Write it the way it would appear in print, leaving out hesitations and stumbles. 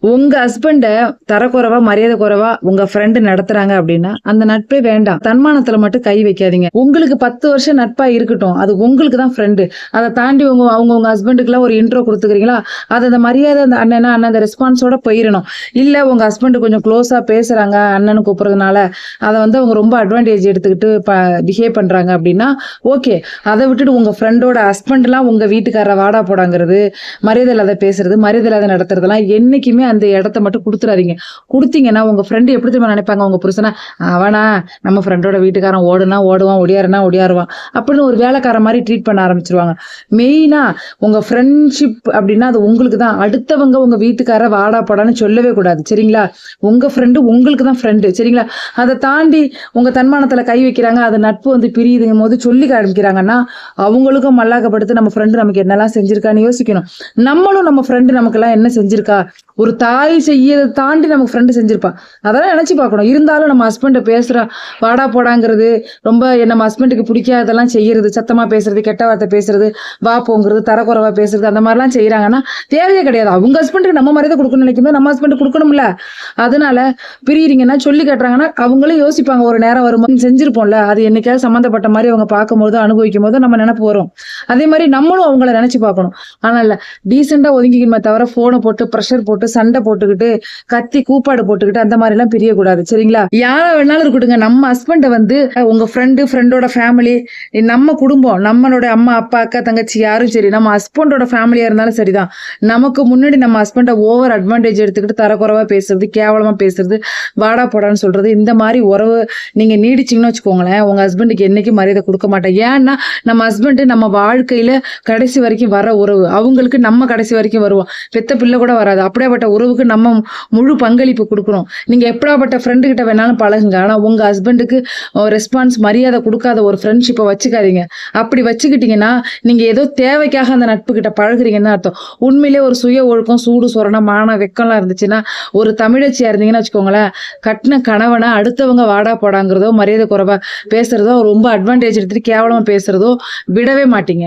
உங்க ஹஸ்பண்ட தரக்குறைவா, மரியாதை குறைவா உங்க ஃப்ரெண்ட் நடத்துறாங்க அப்படின்னா, அந்த நட்பே வேண்டாம். தன்மானத்துல மட்டும் கை வைக்காதீங்க. உங்களுக்கு 10 வருஷம் நட்பா இருக்கட்டும். அது உங்களுக்கு தான் ஃப்ரெண்டு. அத தாண்டி உங்க ஹஸ்பண்டுக்குலாம் ஒரு இன்ட்ரோ குடுத்துக்கிறீங்களா? அது அந்த மரியாதை அந்த அண்ணனா அண்ணன் அந்த ரெஸ்பான்ஸோட போயிரணும். இல்ல உங்க ஹஸ்பண்ட் கொஞ்சம் க்ளோஸா பேசுறாங்க அண்ணன்னு கூப்பிடுறதுனால, அத அவங்க ரொம்ப அட்வான்டேஜ் எடுத்துக்கிட்டு பிஹேவ் பண்றாங்க அப்படின்னா, ஓகே. அத விட்டுட்டு உங்க ஃப்ரெண்டோட ஹஸ்பண்ட்லாம் உங்க வீட்டுக்காரர வாடா போடாங்கிறது, மரியாதை இல்லாத பேசுறது, மரியாதை இல்லாத நடத்துறதெல்லாம் என்னைக்குமே அந்த இடத்த மட்டும் குடுத்துறாதீங்க. குடுத்தீங்கன்னா உங்க ஃப்ரெண்ட் எப்படி தெரியுமா நினைப்பாங்க உங்க புருஷன, அவனா நம்ம ஃப்ரெண்டோட வீட்டுக்காரன் ஓடுனா ஓடுவான், ஒடியாருனா ஒடியாருவான் அப்படின்னு ஒரு வேலைக்காரன் மாரி ட்ரீட் பண்ண ஆரம்பிச்சுருவாங்க. மெயினா உங்க ஃப்ரெண்ட்ஷிப் அப்படின்னா அது உங்களுக்கு தான். அடுத்தவங்க உங்க வீட்டுக்காரர வாடா போடான்னு சொல்லவே கூடாது. சரிங்களா? உங்க ஃப்ரெண்டு உங்களுக்கு தான் ஃப்ரெண்டு. சரிங்களா? அத தாண்டி உங்க தன்மானத்துல கை வைக்கிறாங்க. அது நட்பு பிரியுதுங்கும் போது சொல்லி காமிக்கிறாங்கன்னா, அவங்களுக்கும் மல்லாக்கப்படுத்து நம்ம ஃப்ரெண்டு நமக்கு என்னெல்லாம் செஞ்சிருக்கான்னு யோசிக்கணும். நம்மளும் நம்ம ஃப்ரெண்டு நமக்கெல்லாம் என்ன செஞ்சிருக்கா? ஒரு தாய் செய்யறத தாண்டி நமக்கு ஃப்ரெண்டு செஞ்சிருப்பா. அதெல்லாம் நினைச்சு பார்க்கணும். இருந்தாலும் நம்ம ஹஸ்பண்ட பேசுற வாடா போடாங்கிறது, ரொம்ப நம்ம ஹஸ்பண்டுக்கு பிடிக்காததெல்லாம் செய்யறது, சத்தமா பேசுறது, கெட்ட வார்த்தை பேசுறது, வா போங்கிறது, தரக்குறைவா பேசுறது, அந்த மாதிரிலாம் செய்யறாங்கன்னா தேவையே கிடையாது. அவங்க ஹஸ்பண்டுக்கு நம்ம மரியாதை கொடுக்கணும்னு நினைக்கும்போது நம்ம ஹஸ்பண்ட் கொடுக்கணும்ல. அதனால பிரியிறீங்கன்னா சொல்லி காட்டுறாங்கன்னா அவங்களும் யோசிப்பாங்க ஒரு நேரம் வரும்போது செஞ்சிருப்போம்ல. அது என்னைக்காவது சம்மந்தப்பட்ட மாதிரி அவங்க பார்க்கும்போது அனுபவிக்கும் போது நம்ம நினைப்பு வரும். அதே மாதிரி நம்மளும் அவங்கள நினைச்சு பார்க்கணும். ஆனா டீசெண்டா ஒதுங்கிக்கணுமே தவிர போனை போட்டு பிரஷர் போட்டு சண்டை போட்டுக்கிட்டு கத்தி கூப்பாடு போட்டுக்கிட்டு அந்த மாதிரி எல்லாம் பிரியக்கூடாது. சரிங்களா? யாரா வேணாலும் இருக்கட்டுங்க. நம்ம ஹஸ்பண்ட உங்க ஃப்ரெண்டோட ஃபேமிலி, நம்ம குடும்பம், நம்மளோட அம்மா அப்பா அக்கா தங்கச்சி யாரும் சரி, நம்ம ஹஸ்பண்டோட ஃபேமிலியா இருந்தாலும் சரிதான். நமக்கு முன்னாடி நம்ம ஹஸ்பண்ட ஓவர் அட்வான்டேஜ் எடுத்துக்கிட்டு தரக்குறைவா பேசுறது, கேவலமா பேசுறது, வாடா போடான்னு சொல்றது, இந்த மாதிரி உறவு நீங்க நீடிச்சீங்கன்னு வச்சுக்கோங்களேன், உங்க ஹஸ்பண்டுக்கு என்னைக்கும் மரியாதை கொடுக்க மாட்டேன். ஏன்னா நம்ம ஹஸ்பண்ட் நம்ம வாழ்க்கையில கடைசி வரைக்கும் வர உறவு. அவங்களுக்கு நம்ம கடைசி வரைக்கும் வருவோம். பெத்த பிள்ளை கூட வராது. அப்படியாப்பட்ட உறவுக்கு நம்ம முழு பங்களிப்பு கொடுக்கணும். நீங்க எப்படாப்பட்ட ஃப்ரெண்டு கிட்ட வேணாலும் பழகுங்க. ஆனா உங்க ஹஸ்பண்டுக்கு ரெஸ்பான்ஸ் மரியாதை கொடுக்காத ஒரு ஃப்ரெண்ட்ஷிப்பை வச்சுக்காதீங்க. அப்படி வச்சுக்கிட்டீங்கன்னா நீங்க ஏதோ தேவைக்காக அந்த நட்பு கிட்ட பழகுறீங்கன்னு அர்த்தம். உண்மையிலே ஒரு சுய ஒழுக்கம், சூடு சொரணம், மான வெக்கம்லாம் இருந்துச்சுன்னா, ஒரு தமிழச்சியா இருந்தீங்கன்னு வச்சுக்கோங்களேன், கட்டின கணவனை அடுத்தவங்க வாடா போடாங்கிறதோ, மரியாதை குறைவா பேசுறதோ, ரொம்ப அட்வான்டேஜ் எடுத்துட்டு கேவலமா பேசுறதோ விடவே மாட்டீங்க.